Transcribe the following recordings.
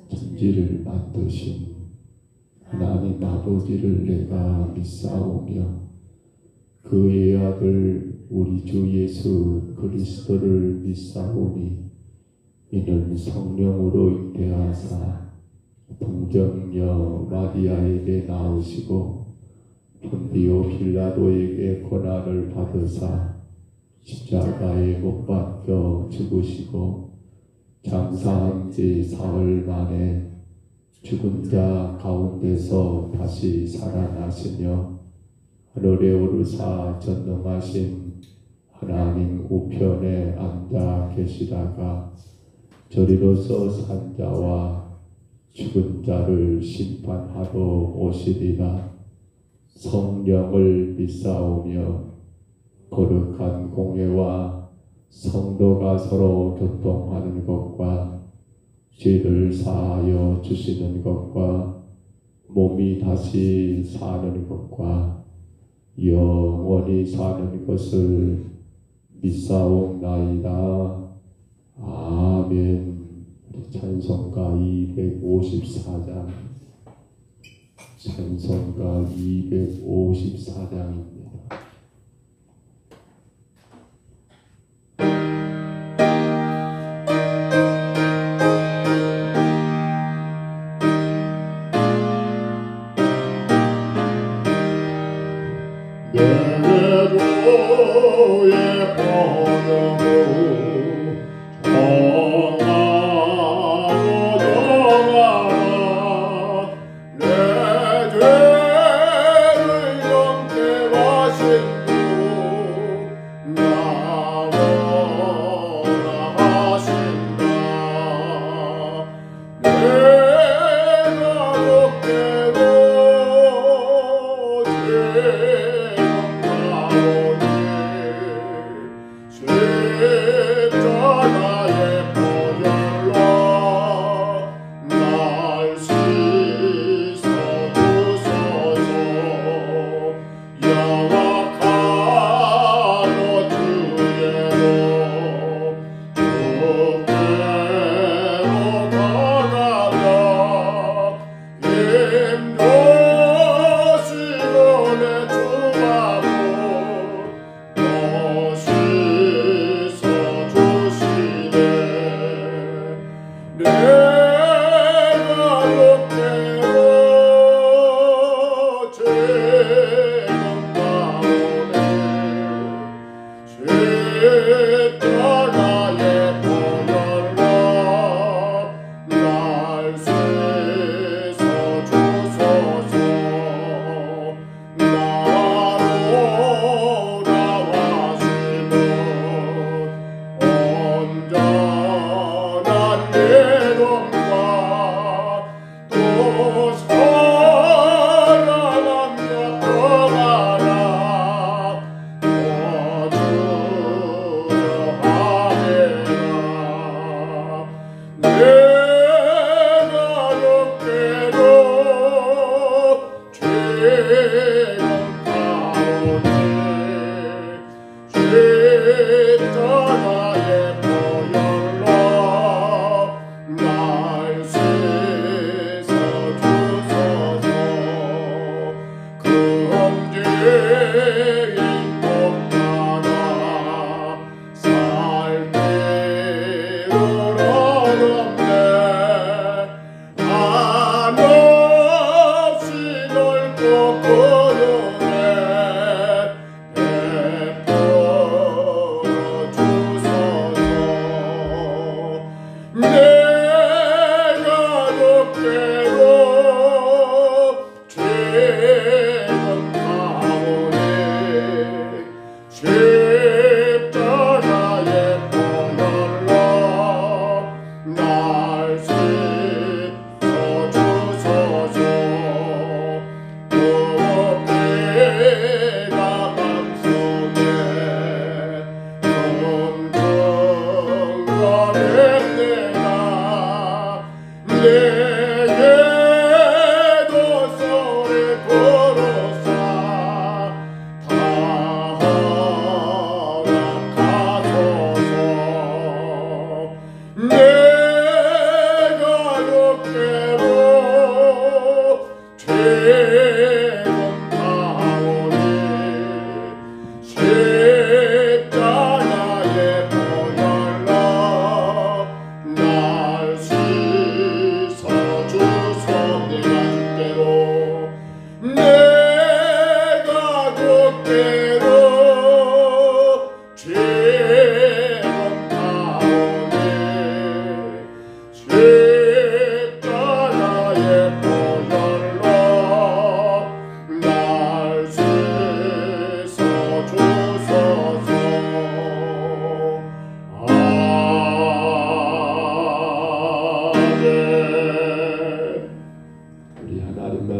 천지를 만드신 하나님 아버지를 내가 믿사오며 그의 아들 우리 주 예수 그리스도를 믿사오니 이는 성령으로 잉태하사 동정녀 마리아에게 나으시고 본디오 빌라도에게 고난을 받으사 십자가에 못 박혀 죽으시고 장사한 지 사흘 만에 죽은 자 가운데서 다시 살아나시며 하늘에 오르사 전능하신 하나님 우편에 앉아 계시다가 저리로서 산 자와 죽은 자를 심판하러 오시리라. 성령을 믿사오며 거룩한 공회와 성도가 서로 교통하는 것과 죄를 사하여 주시는 것과 몸이 다시 사는 것과 영원히 사는 것을 믿사옵나이다. 아멘. 찬송가 254장 찬송가 254장입니다.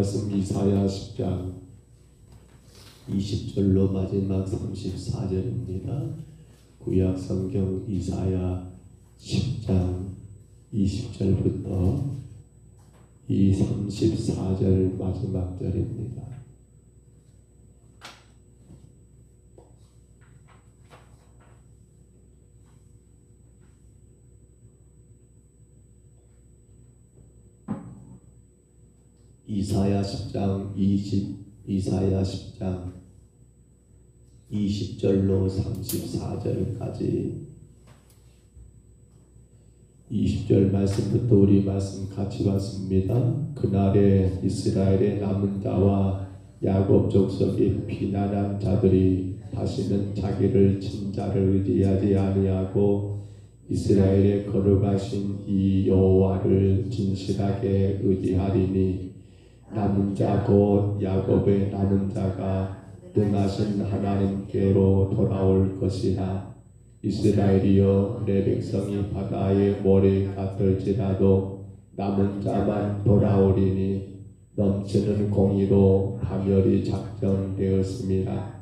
말씀 이사야 10장 20절로 마지막 34절입니다. 구약 성경 이사야 10장 20절부터 이 34절 마지막 절입니다. 이사야 10장 20절로 34절까지 20절 말씀부터 우리 말씀 같이 봤습니다. 그날에 이스라엘의 남은 자와 야곱 족속의 피난한 자들이 다시는 자기를 친 자를 의지하지 아니하고 이스라엘의 거룩하신 이 여호와를 진실하게 의지하리니 남은 자 곧 야곱의 남은 자가 능하신 하나님께로 돌아올 것이라. 이스라엘이여 내 백성이 바다의 모래 같을지라도 남은 자만 돌아오리니 넘치는 공의로 파멸이 작정되었습니다.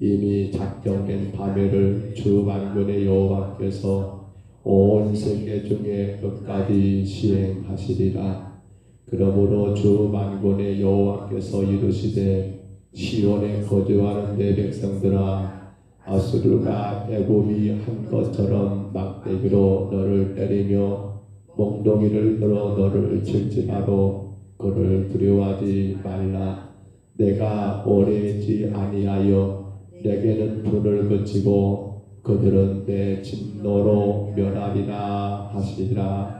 이미 작정된 파멸을 주 만군의 여호와께서 온 세계 중에 끝까지 시행하시리라. 그러므로 주 만군의 여호와께서 이르시되 시온에 거주하는 내 백성들아, 아수르가 애굽이 한 것처럼 막대기로 너를 때리며 몽둥이를 들어 너를 칠지라도 그를 두려워하지 말라. 내가 오래 있지 아니하여 내게는 불을 그치고 그들은 내 진노로 멸하리라 하시리라.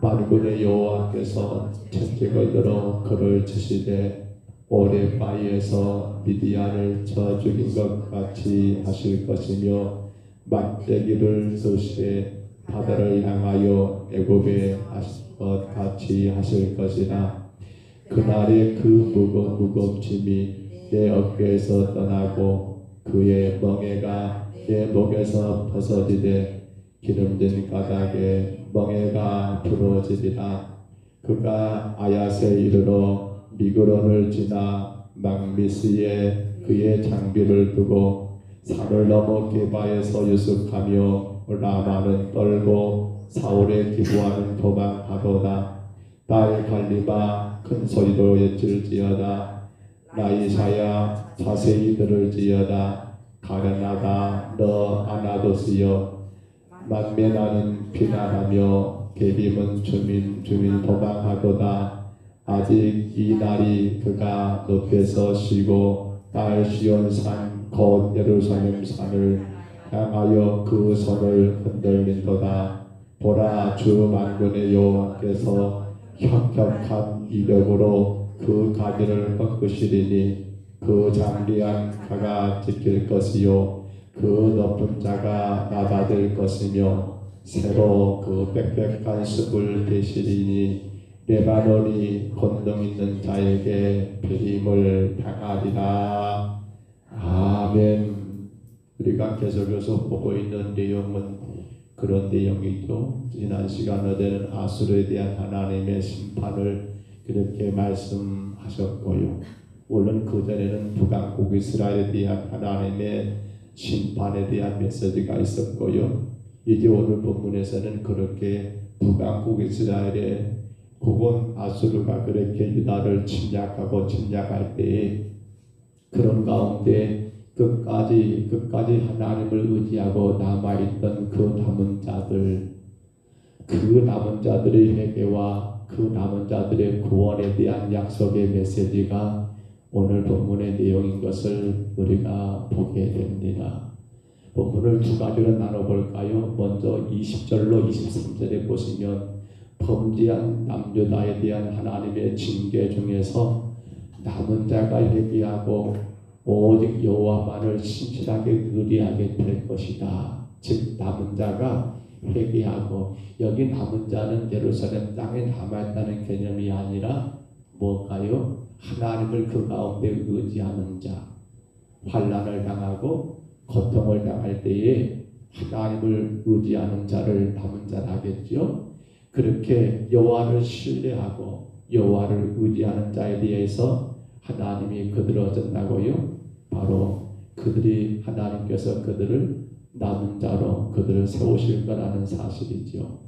만군의 여호와께서 채찍을 들어 그를 치시되 오래 바위에서 미디안을 쳐 죽인 것 같이 하실 것이며 막대기를 드시되 바다를 향하여 애굽에 하실 것 같이 하실 것이라. 그날에 그 무겁짐이 내 어깨에서 떠나고 그의 멍에가 내 목에서 벗어지되 기름진 가닥에 멍에가 부러지리라. 그가 아야세 이르러 미그론을 지나 막미스에 그의 장비를 두고 산을 넘어 게바에서 유숙하며 라마는 떨고 사울의 기부하는 도망하도다. 나의 갈리바 큰 소리로 외칠지어다. 나이사야 자세히 들을지어다. 가련하다 너 아나도스여. 만면하는 피난하며 게림은 주민 도망하도다. 아직 이 날이 그가 높에서 쉬고 딸 시온산 곧 예루살렘 산을 향하여 그 손을 흔들린도다. 보라 주 만군의 여호와께서 혁혁한 이력으로 그 가지를 꺾으시리니 그 장대한 가가 지킬 것이요 그 높은 자가 낮아질 것이며 새로 그 빽빽한 숲을 베시리니 레바논이 권능 있는 자에게 배임을 당하리라. 아멘. 우리가 계속해서 보고 있는 내용은 그런 내용이죠. 지난 시간에는 아수르에 대한 하나님의 심판을 그렇게 말씀하셨고요. 물론 그 전에는 북왕국 이스라엘에 대한 하나님의 심판에 대한 메시지가 있었고요. 이제 오늘 본문에서는 그렇게 북왕국 이스라엘의 혹은 아수르가 그렇게 유다를 침략할 때에 그런 가운데 끝까지 하나님을 의지하고 남아있던 그 남은 자들의 회개와 그 남은 자들의 구원에 대한 약속의 메시지가 오늘 본문의 내용인 것을 우리가 보게 됩니다. 본문을 두 가지로 나눠볼까요? 먼저 20절로 23절에 보시면 범죄한 남유다에 대한 하나님의 징계 중에서 남은 자가 회개하고 오직 여호와만을 신실하게 의뢰하게 될 것이다. 즉 남은 자가 회개하고, 여기 남은 자는 예루살렘 땅에 남아있다는 개념이 아니라 뭘까요? 하나님을 그 가운데 의지하는 자, 환난을 당하고 고통을 당할 때에 하나님을 의지하는 자를 남은 자라 하겠죠. 그렇게 여호와를 신뢰하고 여호와를 의지하는 자에 대해서 하나님이 그들을 어쩐다고요? 바로 그들이 하나님께서 그들을 남은 자로 그들을 세우실 거라는 사실이죠.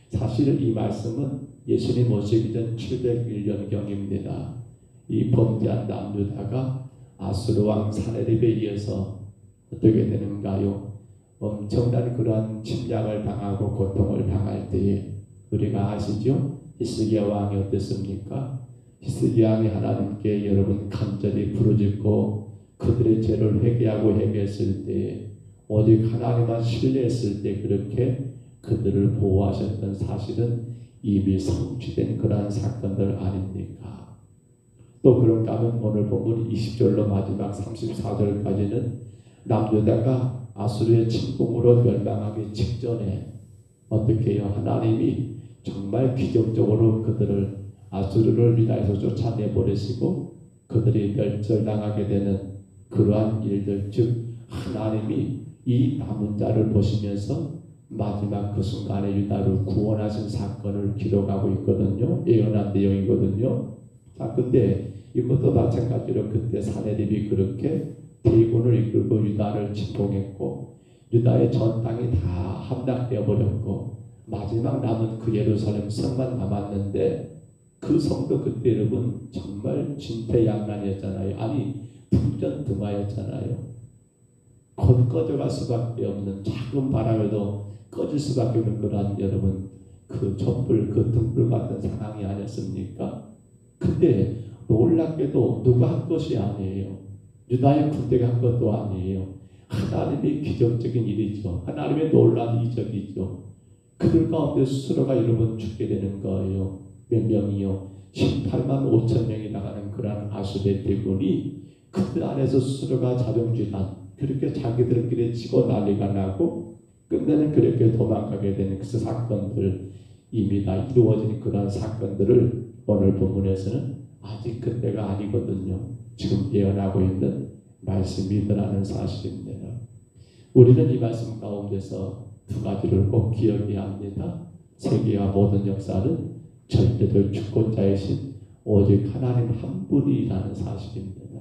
사실 이 말씀은 예수님 오시기 전 701년경입니다. 이 범죄한 남유다가 아수르 왕 사네립에 의해서 어떻게 되는가요? 엄청난 그러한 침략을 당하고 고통을 당할 때에 우리가 아시죠? 히스기야 왕이 어땠습니까? 히스기야 왕이 하나님께 여러분 간절히 부르짖고 그들의 죄를 회개하고 회개했을 때에 오직 하나님만 신뢰했을 때 그렇게 그들을 보호하셨던 사실은 이미 성취된 그러한 사건들 아닙니까? 또 그런가 하면 오늘 본문 20절로 마지막 34절까지는 남유다가 아수르의 침공으로 멸망하기 직전에 어떻게 해요? 하나님이 정말 기적적으로 그들을 아수르를 유다에서 쫓아내버리시고 그들이 멸절당하게 되는 그러한 일들, 즉 하나님이 이 남은 자를 보시면서 마지막 그 순간에 유다를 구원하신 사건을 기록하고 있거든요. 예언한 내용이거든요. 자, 근데 이것도 마찬가지로 그때 사내립이 그렇게 대군을 이끌고 유다를 침공했고 유다의 전 땅이 다 함락되어 버렸고 마지막 남은 그 예루살렘 성만 남았는데 그 성도 그때 여러분 정말 진퇴양난이었잖아요. 아니 풍전등화였잖아요. 곧 꺼져갈 수밖에 없는 작은 바람에도 꺼질 수밖에 없는 그런 여러분 그 촛불 그 등불 같은 상황이 아니었습니까? 근데 놀랍게도 누가 한 것이 아니에요. 유다의 군대가 한 것도 아니에요. 하나님의 기적적인 일이죠. 하나님의 놀라운 이적이죠. 그들 가운데 스스로가 여러분 죽게 되는 거예요. 몇 명이요? 18만 5천 명이 나가는 그러한 아수르의 대군이 그들 안에서 스스로가 자존질한 그렇게 자기들끼리 치고 난리가 나고 끝내는 그렇게 도망가게 되는 그 사건들 이미 다 이루어진 그러한 사건들을 오늘 본문에서는 아직 그때가 아니거든요. 지금 예언하고 있는 말씀이더라는 사실입니다. 우리는 이 말씀 가운데서 두 가지를 꼭 기억해야 합니다. 세계와 모든 역사는 절대적 주권자이신 오직 하나님 한 분이라는 사실입니다.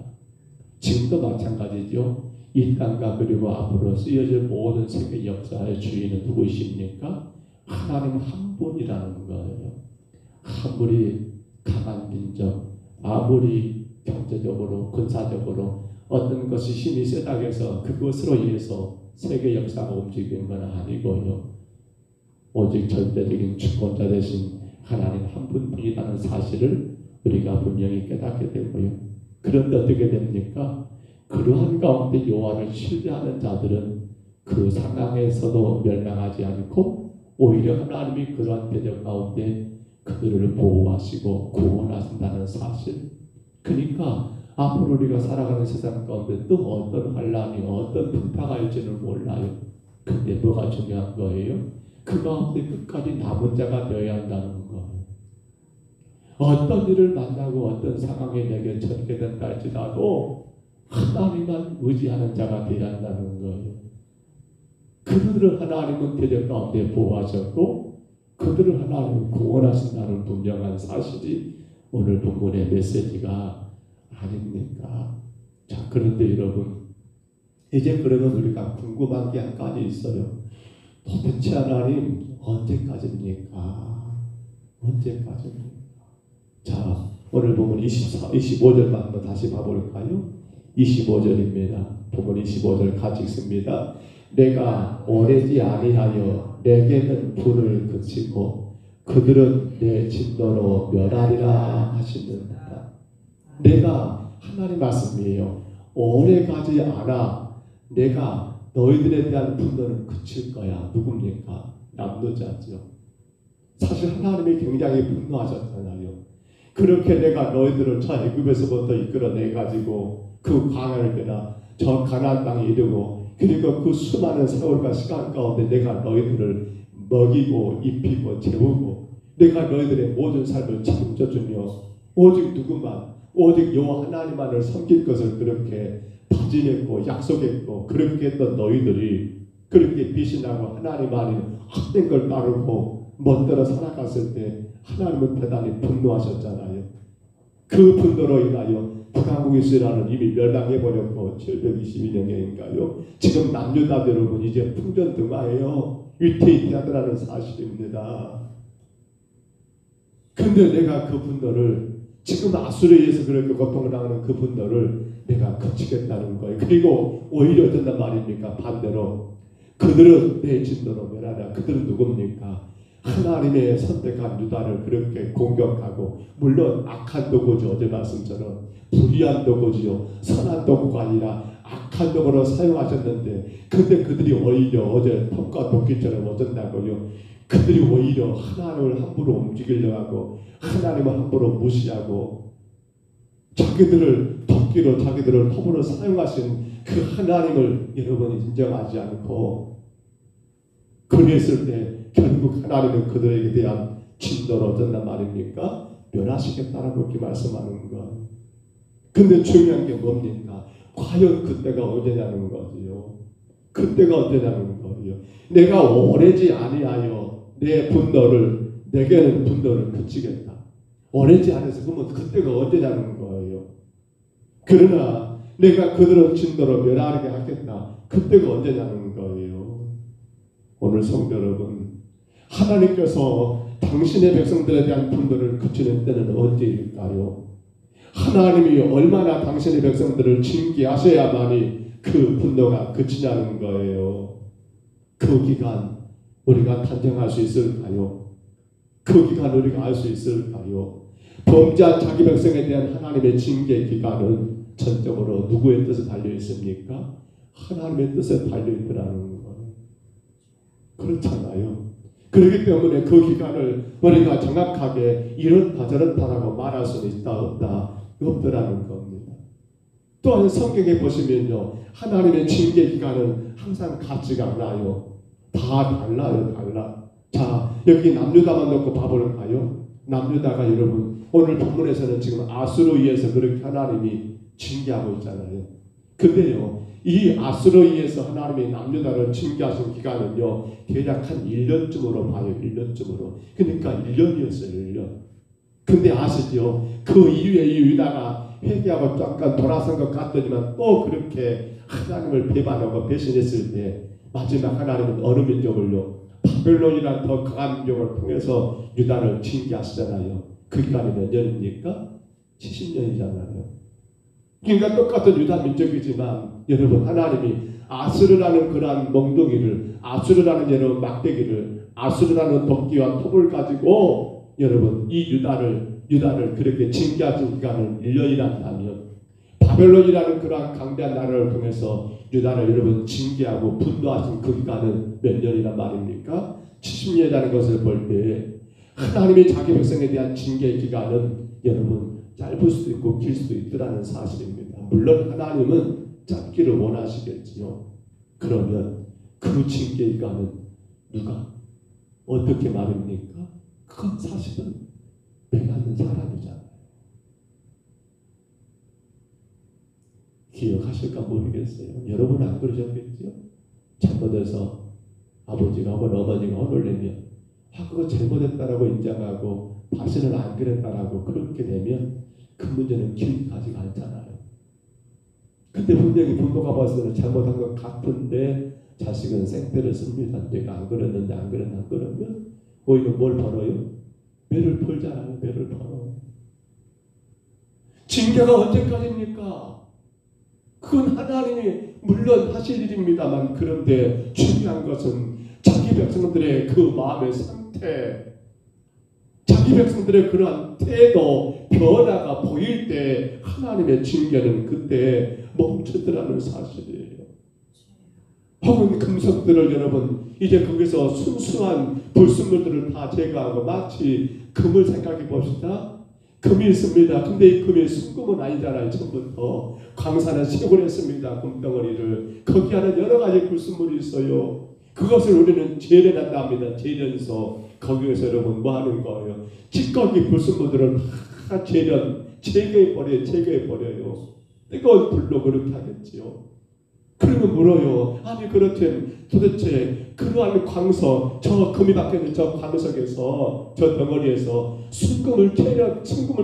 지금도 마찬가지죠. 이 땅과 그리고 앞으로 쓰여질 모든 세계 역사의 주인은 누구이십니까? 하나님 한 분이라는 거예요. 아무리 강한 민족, 아무리 경제적으로 군사적으로 어떤 것이 힘이 세다고 해서 그것으로 인해서 세계 역사가 움직이는 건 아니고요. 오직 절대적인 주권자 되신 하나님 한 분뿐이라는 사실을 우리가 분명히 깨닫게 되고요. 그런데 어떻게 됩니까? 그러한 가운데 여호와를 신뢰하는 자들은 그 상황에서도 멸망하지 않고 오히려 하나님이 그러한 대적 가운데 그들을 보호하시고 구원하신다는 사실. 그러니까 앞으로 우리가 살아가는 세상 가운데 또 어떤 환란이 어떤 풍파가 있지는 몰라요. 근데 뭐가 중요한 거예요? 그 가운데 끝까지 남은 자가 되어야 한다는 거예요. 어떤 일을 만나고 어떤 상황이 내게 전개된다 할지라도 하나님만 의지하는 자가 되어야 한다는 거예요. 그들을 하나님은 대적 가운데 보호하셨고 그들을 하나님은 구원하신다는 분명한 사실이 오늘 본문의 메시지가 아닙니까? 자, 그런데 여러분 이제 그러면 우리가 궁금한 게 한 가지 있어요. 도대체 하나님 언제까지입니까? 언제까지입니까? 자, 오늘 보면 25절만 한번 다시 봐볼까요? 25절입니다. 보면 25절 같이 읽습니다. 내가 오래지 아니하여 내게는 불을 그치고 그들은 내 진노로 멸하리라 하시는다. 내가 하나님 말씀이에요. 오래가지 않아 내가 너희들에 대한 분노는 그칠 거야. 누굽니까? 남노자죠. 사실 하나님이 굉장히 분노하셨잖아요. 그렇게 내가 너희들을 저 애굽에서부터 이끌어내가지고 그 광야를 지나 저 가나안 땅에 이르고 그리고 그 수많은 세월과 시간 가운데 내가 너희들을 먹이고 입히고 재우고 내가 너희들의 모든 삶을 책임져주며 오직 누구만 오직 여호와 하나님만을 섬길 것을 그렇게 다짐했고 약속했고 그렇게 했던 너희들이 그렇게 비신하고 하나님 아닌 헛된 걸 따르고 멋대로 살아갔을 때 하나님은 대단히 분노하셨잖아요. 그 분노로 인하여 북한국 이스라엘은 이미 멸망해버렸고 722년경인가요? 지금 남유다 여러분 이제 풍전등화해요. 위태위태하더라는 사실입니다. 근데 내가 그 분노를 지금 아수르에 의해서 그렇게 고통을 당하는 그 분노를 내가 그치겠다는 거예요. 그리고 오히려 어쩐단 말입니까? 반대로 그들은 내 진노로 멸하냐. 그들은 누굽니까? 하나님의 선택한 유다를 그렇게 공격하고, 물론 악한 도구죠. 어제 말씀처럼 불의한 도구지요. 선한 도구가 아니라 악한 도구로 사용하셨는데, 근데 그들이 오히려 어제 톱과 도끼처럼 어쩐다고요. 그들이 오히려 하나님을 함부로 움직이려고 하고 하나님을 함부로 무시하고 자기들을 도끼로 자기들을 톱으로 사용하신 그 하나님을 여러분이 인정하지 않고 그랬을 때 결국 하나님은 그들에게 대한 진노로 어쩐단 말입니까? 멸하시겠다라고 이렇게 말씀하는 것. 근데 중요한 게 뭡니까? 과연 그때가 언제냐는 거지요. 그때가 언제냐는 거예요. 내가 오래지 아니하여 내 분노를 내게는 분노를 그치겠다. 오래지 않아서 그러면 그때가 언제냐는 거예요. 그러나 내가 그들은 진노로 멸하게 하겠다. 그때가 언제냐는 거예요. 오늘 성도 여러분, 하나님께서 당신의 백성들에 대한 분노를 그치는 때는 언제일까요? 하나님이 얼마나 당신의 백성들을 징계하셔야만이 그 분노가 그치냐는 거예요. 그 기간 우리가 단정할 수 있을까요? 그 기간 우리가 알 수 있을까요? 범죄한 자기 백성에 대한 하나님의 징계 기간은 전적으로 누구의 뜻에 달려 있습니까? 하나님의 뜻에 달려 있더라는 거예요. 그렇잖아요. 그렇기 때문에 그 기간을 우리가 정확하게 이렇다 저렇다라고 말할 수는 있다 없다 없더라는 겁니다. 또한 성경에 보시면요, 하나님의 징계 기간은 항상 같지가 않아요. 다 달라요. 달라. 자, 여기 남유다만 놓고 봐볼까요? 남유다가 여러분 오늘 본문에서는 지금 아수르에 의해서 그렇게 하나님이 징계하고 있잖아요. 근데요, 이 아수르에 의해서 하나님이 남유다를 징계하신 기간은요, 대략 한 1년쯤으로 봐요. 1년쯤으로. 그러니까 1년이었어요. 1년. 근데 아시죠? 그 이후에 이 유다가 회개하고 잠깐 돌아선 것 같더니만 또 그렇게 하나님을 배반하고 배신했을 때 마지막 하나님은 어느 민족을요? 바벨론이란 더 강한 민족을 통해서 유다를 징계하시잖아요. 그 기간이 몇 년입니까? 70년이잖아요. 그러니까 똑같은 유다 민족이지만 여러분, 하나님이 아수르라는 그러한 멍둥이를, 아수르라는 여러분 막대기를, 아수르라는 도끼와 톱을 가지고 여러분 이 유다를 그렇게 징계하신 기간은 1년이란다면 바벨론이라는 그러한 강대한 나라를 통해서 유다를 여러분 징계하고 분노하신 그 기간은 몇 년이란 말입니까? 70년이라는 것을 볼 때 하나님이 자기 백성에 대한 징계 기간은 여러분 짧을 수도 있고 길 수도 있더라는 사실입니다. 물론 하나님은 짧기를 원하시겠지요. 그러면 그 징계 기간은 누가 어떻게 말입니까? 그건 사실은 매맞는 사람이잖아요. 기억하실까 모르겠어요. 여러분은 안 그러셨겠죠? 잘못해서 아버지가 혹은 어머니가 혼을 내면 그거 잘못했다라고 인정하고 다시는 안 그랬다라고 그렇게 되면 그 문제는 길가지가 않잖아요. 근데 분명히 부모가 봤을 때는 잘못한 것 같은데 자식은 생태를 씁니다. 내가 안 그랬는데 안 그랬나 그러면 오히려 뭘 벌어요? 매를 벌잖아요. 매를 벌어. 징계가 언제까지입니까? 그건 하나님이 물론 하실 일입니다만, 그런데 중요한 것은 자기 백성들의 그 마음의 상태, 자기 백성들의 그러한 태도, 변화가 보일 때 하나님의 징계는 그때 멈추더라는 사실이에요. 혹은 금속들을 여러분 이제 거기서 순수한 불순물들을 다 제거하고 마치 금을 생각해 봅시다. 금이 있습니다. 근데 이 금이 순금은 아니잖아요. 처음부터 광산에 채굴했습니다. 금덩어리를. 거기 안에 여러 가지 불순물이 있어요. 그것을 우리는 재련한다 합니다. 재련소. 거기에서 여러분 뭐 하는 거예요? 찌꺼기 불순물들을 다 제거해버려요. 뜨거운 불로 그렇게 하겠지요. 그러면 물어요. 아니 그렇든 도대체 그러한 광석, 저 금이 박혀있는 저 광석에서, 저 덩어리에서 순금을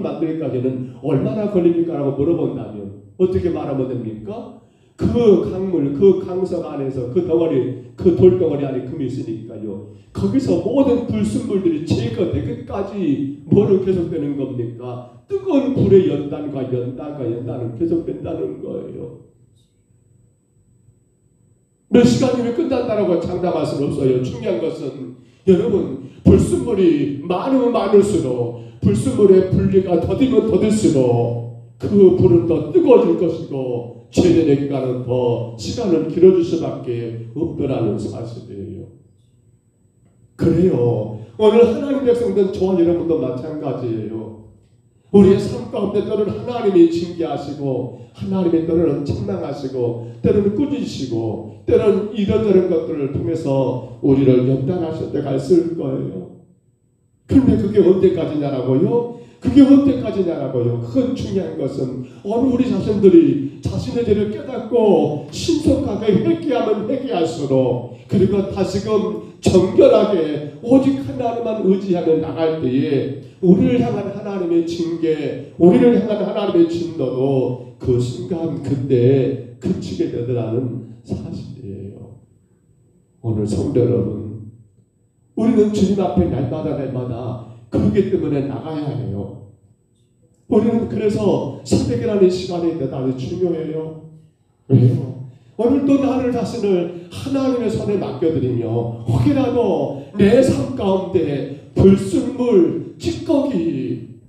만들기까지는 얼마나 걸립니까? 라고 물어본다면 어떻게 말하면 됩니까? 그 강물, 그 강석 안에서 그 덩어리, 그 돌덩어리 안에 금이 있으니까요. 거기서 모든 불순물들이 제거되기까지 뭐로 계속되는 겁니까? 뜨거운 불의 연단은 계속된다는 거예요. 몇 시간이면 끝난다라고 장담할 수는 없어요. 중요한 것은 여러분, 불순물이 많으면 많을수록, 불순물의 분리가 더디면 더딜수록 그 불은 더 뜨거워질 것이고 최대의 기간은 더 시간을 길어질 수밖에 없더라는 사실이에요. 그래요. 오늘 하나님 백성들 저와 여러분도 마찬가지예요. 우리의 삶 가운데 때로는 하나님이 징계하시고 하나님의 때로는 책망하시고 때로는 꾸짖으시고 때로는 이런저런 것들을 통해서 우리를 연단하실 때가 있을 거예요. 그런데 그게 언제까지냐라고요? 그건 중요한 것은 어느 우리 자신들이 자신의 죄를 깨닫고 신속하게 회개하면 회개할수록, 그리고 다시금 정결하게 오직 하나님만 의지하며 나갈 때에 우리를 향한 하나님의 징계, 우리를 향한 하나님의 진노도 그 순간 그때에 그치게 되더라는 사실이에요. 오늘 성도 여러분, 우리는 주님 앞에 날마다 그러기 때문에 나가야 해요. 우리는 그래서 새벽이라는 시간이 대단히 중요해요. 왜요? 오늘도 나를 자신을 하나님의 손에 맡겨드리며 혹이라도 내 삶 가운데 불순물, 찌꺼기,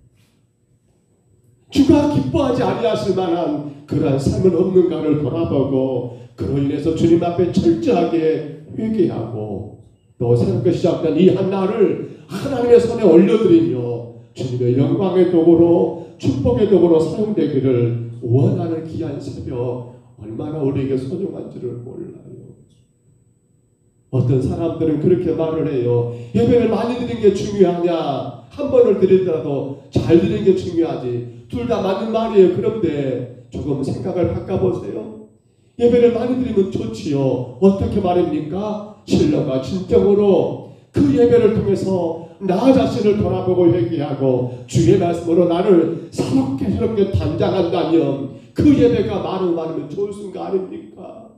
주가 기뻐하지 아니하실 만한 그러한 삶은 없는가를 돌아보고 그로 인해서 주님 앞에 철저하게 회개하고 또 새롭게 시작된 이 한날을 하나님의 손에 올려드리며 주님의 영광의 도구로, 축복의 도구로 사용되기를 원하는 귀한 새벽, 얼마나 우리에게 소중한지를 몰라요. 어떤 사람들은 그렇게 말을 해요. 예배를 많이 드리는 게 중요하냐? 한 번을 드리더라도 잘 드리는 게 중요하지. 둘 다 맞는 말이에요. 그런데 조금 생각을 바꿔보세요. 예배를 많이 드리면 좋지요. 어떻게 말입니까? 신령과 진정으로 그 예배를 통해서 나 자신을 돌아보고 회개하고 주의 말씀으로 나를 새롭게 단장한다면 그 예배가 많으면 좋을 순간 아닙니까?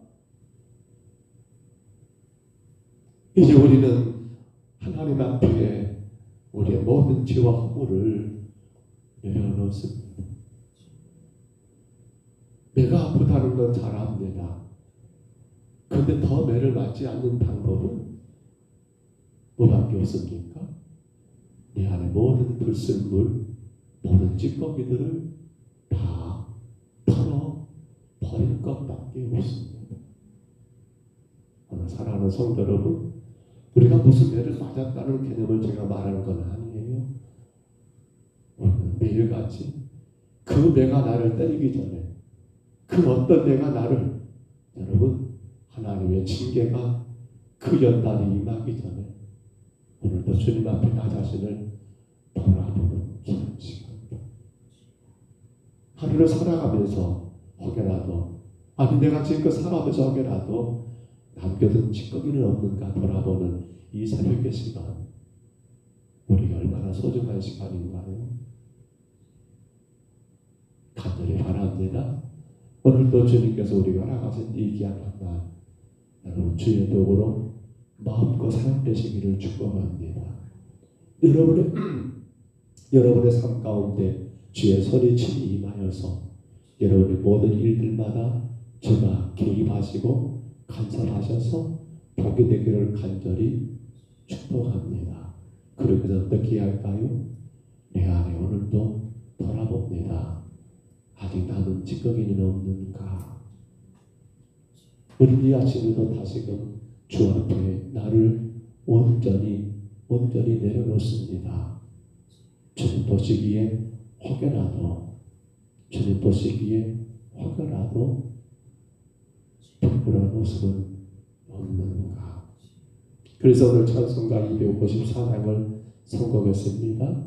이제 우리는 하나님 앞에 우리의 모든 죄와 허물을 내려놓습니다. 배가 아프다는 건 잘 압니다. 그런데 더 매를 맞지 않는 방법은 뭐밖에 없습니까? 내 안에 모든 불순물, 모든 찌꺼기들을 다 털어 버릴 것밖에 없습니다. 오늘 사랑하는 성도 여러분, 우리가 무슨 매를 맞았다는 개념을 제가 말하는 건 아니에요. 매일같이 그 매가 나를 때리기 전에, 그 어떤 매가 나를, 여러분, 하나님의 징계가 그 연단이 임하기 전에 오늘도 주님 앞에 나 자신을 돌아보는 귀한 시간입니다. 하루를 살아가면서 혹여라도, 아니 내가 지금껏 살아가면서 혹여라도 남겨둔 찌꺼기는 없는가 돌아보는 이 새벽의 시간, 우리가 얼마나 소중한 시간인가요? 간절히 바랍니다. 오늘도 주님께서 우리가 알아가신 이 귀한 한날, 여러분 주의 도구로 마음껏 사용되시기를 축복합니다. 여러분의 삶 가운데 주의 손이 친히 임하여서 여러분의 모든 일들마다 주가 개입하시고 간섭하셔서 복이 되기를 간절히 축복합니다. 그렇게 어떻게 할까요? 내 안에 오늘도 돌아봅니다. 아직 남은 찌꺼기는 없는가? 우리 이 아침에도 다시금 주 앞에 나를 온전히 내려놓습니다. 주님 보시기에 혹여라도 부끄러운 모습은 없는가? 그래서 오늘 찬송가 254장을 선곡했습니다.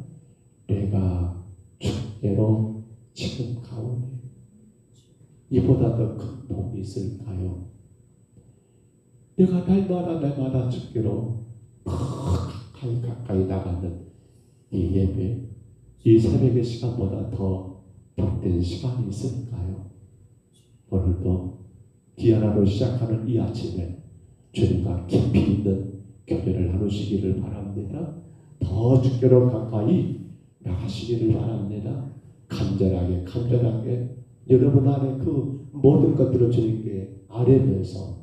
내가 주께로 지금 가오니, 이보다 더 큰 복이 있을까요? 내가 날마다 주께로 가까이 나가는 이 예배, 이 새벽의 시간보다 더 복된 시간이 있을까요? 오늘도 귀한 하루 시작하는 이 아침에 주님과 깊이 있는 교제를 나누시기를 바랍니다. 더 주께로 가까이 나가시기를 바랍니다. 간절하게 여러분 안에 그 모든 것들을 주님께 아뢰면서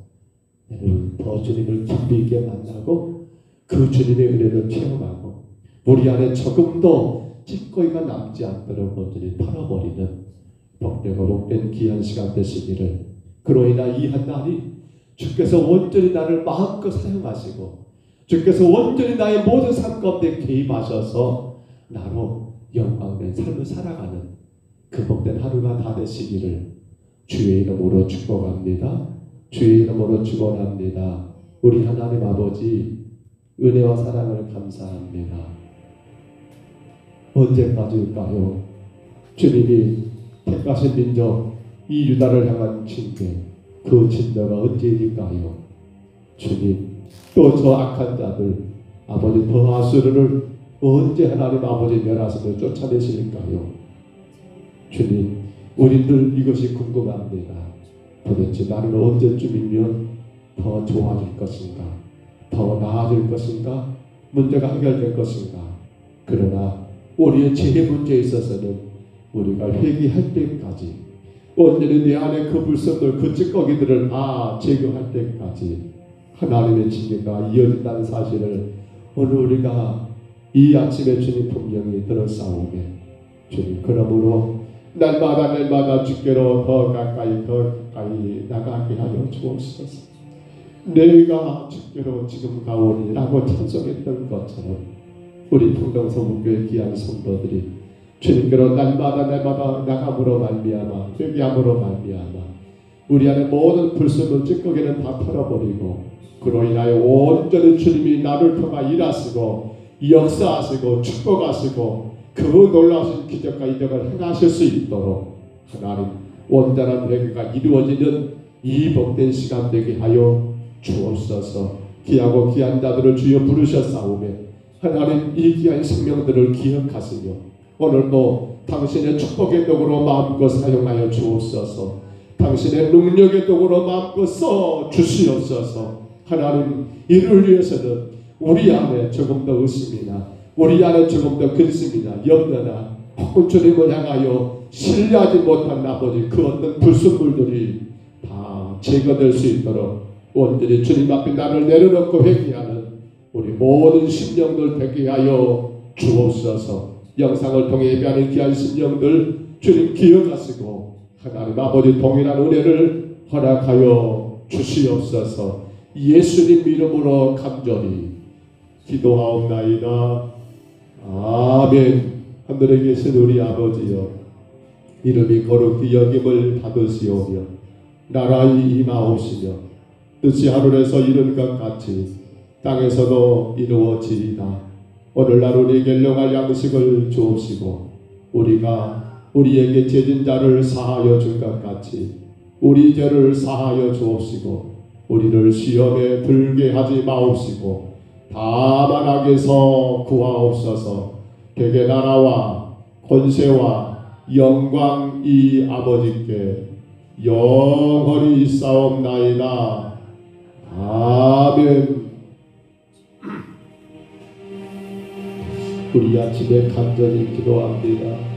여러분 더 주님을 깊이 있게 만나고 그 주님의 은혜를 체험하고 우리 안에 조금도 찌꺼기가 남지 않도록 온전히 털어버리는 복되고 복된 귀한 시간 되시기를, 그로 인한 이 한 날이 주께서 온전히 나를 마음껏 사용하시고 주께서 온전히 나의 모든 삶 가운데 개입하셔서 나로 영광된 삶을 살아가는 그 복된 하루가 다 되시기를 주의 이름으로 축복합니다. 주의 이름으로 축원합니다. 우리 하나님 아버지 은혜와 사랑을 감사합니다. 언제까지일까요? 주님이 택하신 민족 이 유다를 향한 징계, 그 진노가 언제일까요? 주님, 또 저 악한 자들 아버지 더하수르를 언제 하나님 아버지 멸하심을 쫓아내실까요? 주님, 우리들 이것이 궁금합니다. 도대체 나는 언제쯤이면 더 좋아질 것인가? 더 나아질 것인가? 문제가 해결될 것인가? 그러나 우리의 죄의 문제에 있어서는 우리가 회개할 때까지, 온전히 내 안에 그 불순들, 그 찌꺼기들을 다 제거할 때까지 하나님의 징계가 이어진다는 사실을 오늘 우리가 이 아침에 주님 분명히 들었사오매, 주님 그러므로 날마다 주께로 더 가까이 나가게 하여 주옵소서. 내가 주께로 지금 가오니라고 찬송했던 것처럼 우리 풍덩서문교회 귀한 성도들이 주님께로 날마다 나감으로 말미암아 회개함으로 말미암아 우리 안에 모든 불순물 찌꺼기는 다 털어버리고 그로 인하여 온전히 주님이 나를 통하 일하시고 역사하시고 축복하시고 그 놀라우신 기적과 이적을 행하실 수 있도록 하나님 온전한 회개가 이루어지는 이 복된 시간 되게 하여 주옵소서. 귀하고 귀한 자들을 주여 부르셨사오매 하나님 이 귀한 생명들을 기억하시며 오늘도 당신의 축복의 도구로 마음껏 사용하여 주옵소서. 당신의 능력의 도구로 마음껏 써 주시옵소서. 하나님 이를 위해서는 우리 안에 조금 더 의심이나 우리 안에 조금 더 근심이나 염려나 혹은 주님을 향하여 신뢰하지 못한 아버지 그 어떤 불순물들이 다 제거될 수 있도록 온전히 주님 앞에 나를 내려놓고 회개하는 우리 모든 심령들 되게 하여 주옵소서. 영상을 통해 예배하는 귀한 심령들 주님 기억하시고 하나님 아버지 동일한 은혜를 허락하여 주시옵소서. 예수님 이름으로 간절히 기도하옵나이다. 아멘. 하늘에 계신 우리 아버지여, 이름이 거룩히 여김을 받으시오며 나라의 임하옵시며 뜻이 하늘에서 이룬 것 같이 땅에서도 이루어지이다. 오늘날 우리에게 일용할 양식을 주옵시고 우리가 우리에게 죄진 자를 사하여 준 것 같이 우리 죄를 사하여 주옵시고 우리를 시험에 들게 하지 마옵시고 다만 악에서 구하옵소서. 되게 나라와 권세와 영광이 아버지께 영원히 있사옵나이다. 아멘. 우리 아침에 간절히 기도합니다.